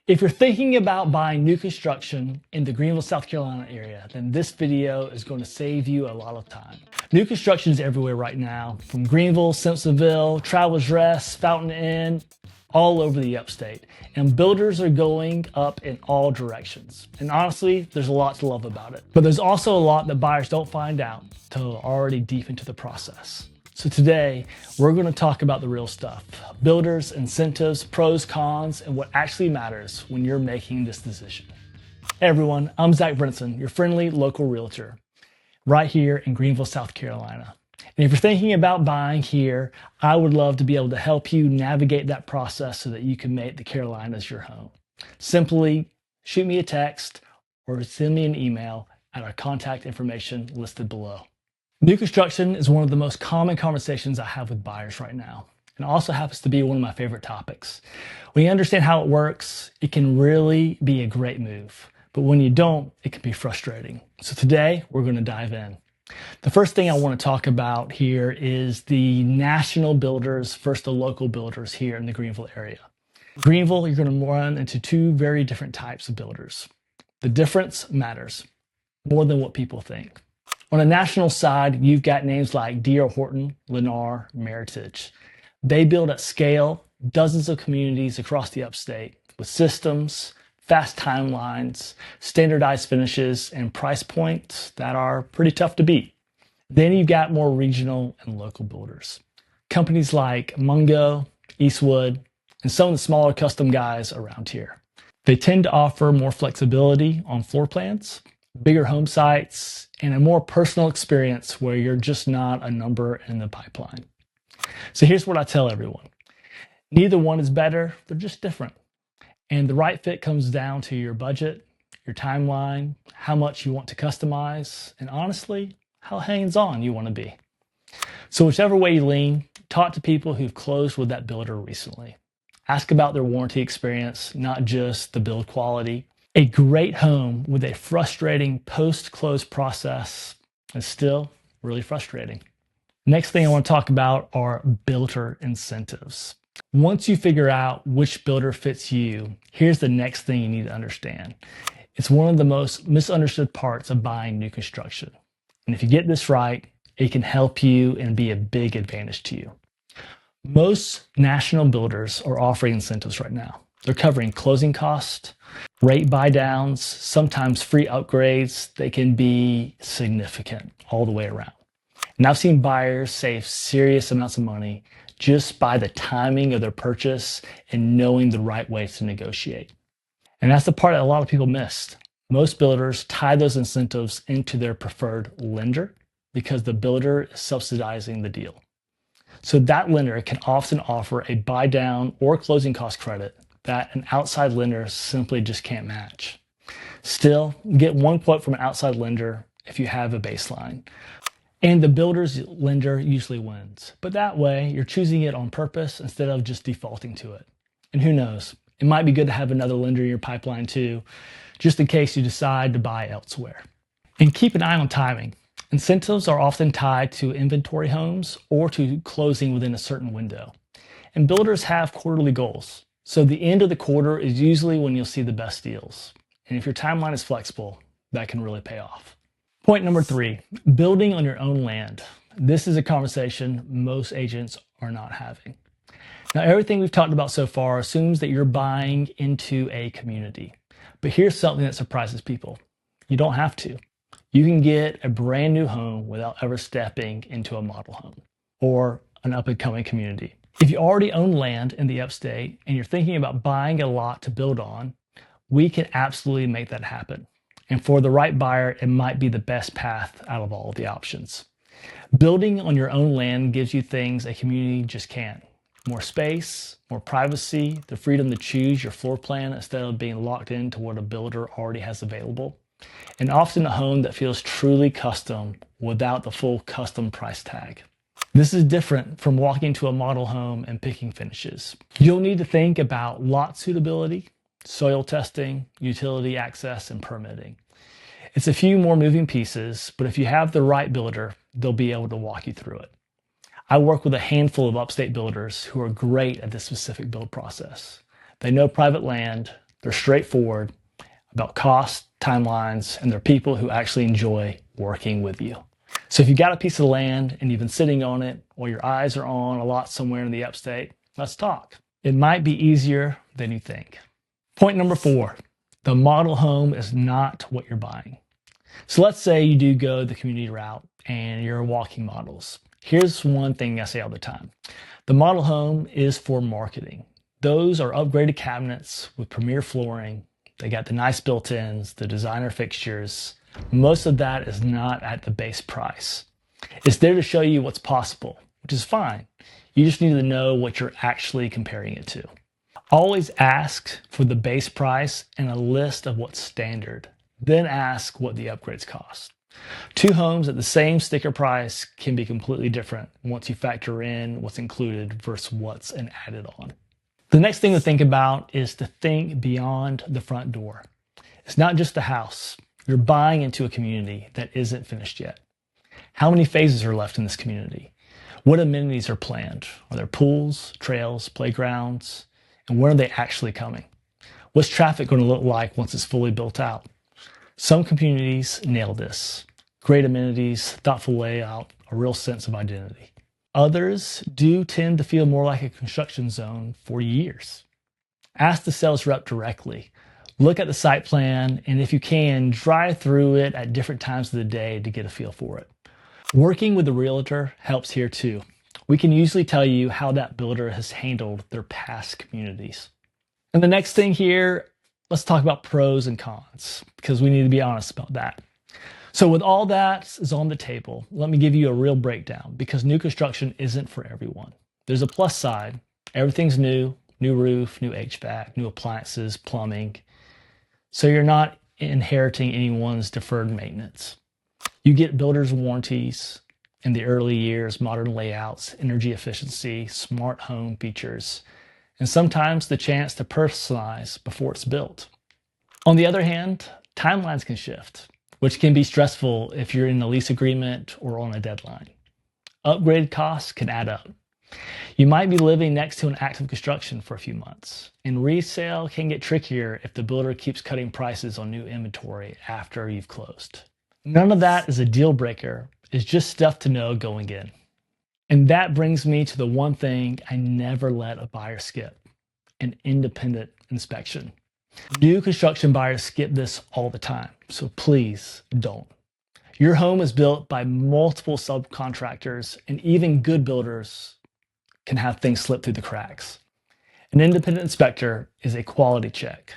If you're thinking about buying new construction in the Greenville, South Carolina area, then this video is going to save you a lot of time. New construction is everywhere right now, from Greenville, Simpsonville, Travelers Rest, Fountain Inn, all over the Upstate. And builders are going up in all directions. And honestly, there's a lot to love about it. But there's also a lot that buyers don't find out until they're already deep into the process. So today, we're going to talk about the real stuff. Builders, incentives, pros, cons, and what actually matters when you're making this decision. Hey everyone, I'm Brinson, your friendly local realtor, right here in Greenville, South Carolina. And if you're thinking about buying here, I would love to be able to help you navigate that process so that you can make the Carolinas your home. Simply shoot me a text or send me an email at our contact information listed below. New construction is one of the most common conversations I have with buyers right now, and also happens to be one of my favorite topics. When you understand how it works, it can really be a great move, but when you don't, it can be frustrating. So today, we're going to dive in. The first thing I want to talk about here is the national builders versus the local builders here in the Greenville area. Greenville, you're going to run into two very different types of builders. The difference matters more than what people think. On a national side, you've got names like D.R. Horton, Lennar, Meritage. They build at scale dozens of communities across the Upstate with systems, fast timelines, standardized finishes, and price points that are pretty tough to beat. Then you've got more regional and local builders. Companies like Mungo, Eastwood, and some of the smaller custom guys around here. They tend to offer more flexibility on floor plans, bigger home sites, and a more personal experience where you're just not a number in the pipeline. So here's what I tell everyone. Neither one is better, they're just different. And the right fit comes down to your budget, your timeline, how much you want to customize, and honestly, how hands-on you want to be. So whichever way you lean, talk to people who've closed with that builder recently. Ask about their warranty experience, not just the build quality. A great home with a frustrating post-close process is still really frustrating. Next thing I want to talk about are builder incentives. Once you figure out which builder fits you, here's the next thing you need to understand. It's one of the most misunderstood parts of buying new construction. And if you get this right, it can help you and be a big advantage to you. Most national builders are offering incentives right now. They're covering closing costs, rate buy downs, sometimes free upgrades. They can be significant all the way around. And I've seen buyers save serious amounts of money just by the timing of their purchase and knowing the right way to negotiate. And that's the part that a lot of people missed. Most builders tie those incentives into their preferred lender because the builder is subsidizing the deal. So that lender can often offer a buy down or closing cost credit that an outside lender simply just can't match. Still, get one quote from an outside lender if you have a baseline. And the builder's lender usually wins. But that way, you're choosing it on purpose instead of just defaulting to it. And who knows, it might be good to have another lender in your pipeline too, just in case you decide to buy elsewhere. And keep an eye on timing. Incentives are often tied to inventory homes or to closing within a certain window. And builders have quarterly goals. So the end of the quarter is usually when you'll see the best deals. And if your timeline is flexible, that can really pay off. Point number 3, building on your own land. This is a conversation most agents are not having. Now, everything we've talked about so far assumes that you're buying into a community. But here's something that surprises people. You don't have to. You can get a brand new home without ever stepping into a model home or an up-and-coming community. If you already own land in the Upstate and you're thinking about buying a lot to build on, we can absolutely make that happen. And for the right buyer, it might be the best path out of all of the options. Building on your own land gives you things a community just can't. More space, more privacy, the freedom to choose your floor plan instead of being locked into what a builder already has available. And often a home that feels truly custom without the full custom price tag. This is different from walking to a model home and picking finishes. You'll need to think about lot suitability, soil testing, utility access, and permitting. It's a few more moving pieces, but if you have the right builder, they'll be able to walk you through it. I work with a handful of Upstate builders who are great at this specific build process. They know private land, They're straightforward about cost, timelines, and they're people who actually enjoy working with you. So if you've got a piece of land and you've been sitting on it or your eyes are on a lot somewhere in the Upstate, let's talk. It might be easier than you think. Point number 4, the model home is not what you're buying. So let's say you do go the community route and you're walking models. Here's one thing I say all the time. The model home is for marketing. Those are upgraded cabinets with premier flooring. They got the nice built-ins, the designer fixtures. Most of that is not at the base price. It's there to show you what's possible, which is fine. You just need to know what you're actually comparing it to. Always ask for the base price and a list of what's standard. Then ask what the upgrades cost. 2 homes at the same sticker price can be completely different once you factor in what's included versus what's an added on. The next thing to think about is to think beyond the front door. It's not just the house. You're buying into a community that isn't finished yet. How many phases are left in this community? What amenities are planned? Are there pools, trails, playgrounds? And when are they actually coming? What's traffic going to look like once it's fully built out? Some communities nail this. Great amenities, thoughtful layout, a real sense of identity. Others do tend to feel more like a construction zone for years. Ask the sales rep directly. Look at the site plan, and if you can, drive through it at different times of the day to get a feel for it. Working with the realtor helps here too. We can usually tell you how that builder has handled their past communities. And the next thing here, let's talk about pros and cons, because we need to be honest about that. So with all that is on the table, let me give you a real breakdown, because new construction isn't for everyone. There's a plus side. Everything's new roof, new HVAC, new appliances, plumbing. So you're not inheriting anyone's deferred maintenance. You get builder's warranties in the early years, modern layouts, energy efficiency, smart home features, and sometimes the chance to personalize before it's built. On the other hand, timelines can shift, which can be stressful if you're in a lease agreement or on a deadline. Upgrade costs can add up. You might be living next to an active construction for a few months, and resale can get trickier if the builder keeps cutting prices on new inventory after you've closed. None of that is a deal breaker. It's just stuff to know going in. And that brings me to the one thing I never let a buyer skip: an independent inspection. New construction buyers skip this all the time, so please don't. Your home is built by multiple subcontractors, and even good builders can have things slip through the cracks. An independent inspector is a quality check,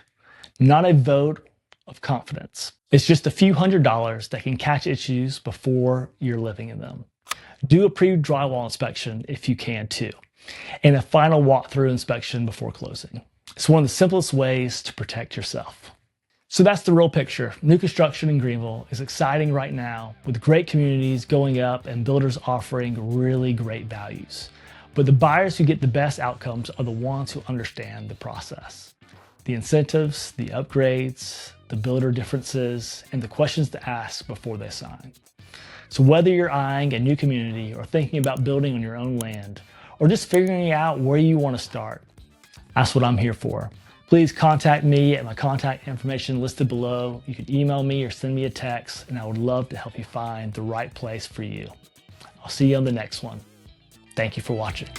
not a vote of confidence. It's just a few $100s that can catch issues before you're living in them. Do a pre-drywall inspection if you can too, and a final walkthrough inspection before closing. It's one of the simplest ways to protect yourself. So that's the real picture. New construction in Greenville is exciting right now, with great communities going up and builders offering really great values. But the buyers who get the best outcomes are the ones who understand the process. The incentives, the upgrades, the builder differences, and the questions to ask before they sign. So whether you're eyeing a new community or thinking about building on your own land, or just figuring out where you want to start, that's what I'm here for. Please contact me at my contact information listed below. You can email me or send me a text, and I would love to help you find the right place for you. I'll see you on the next one. Thank you for watching.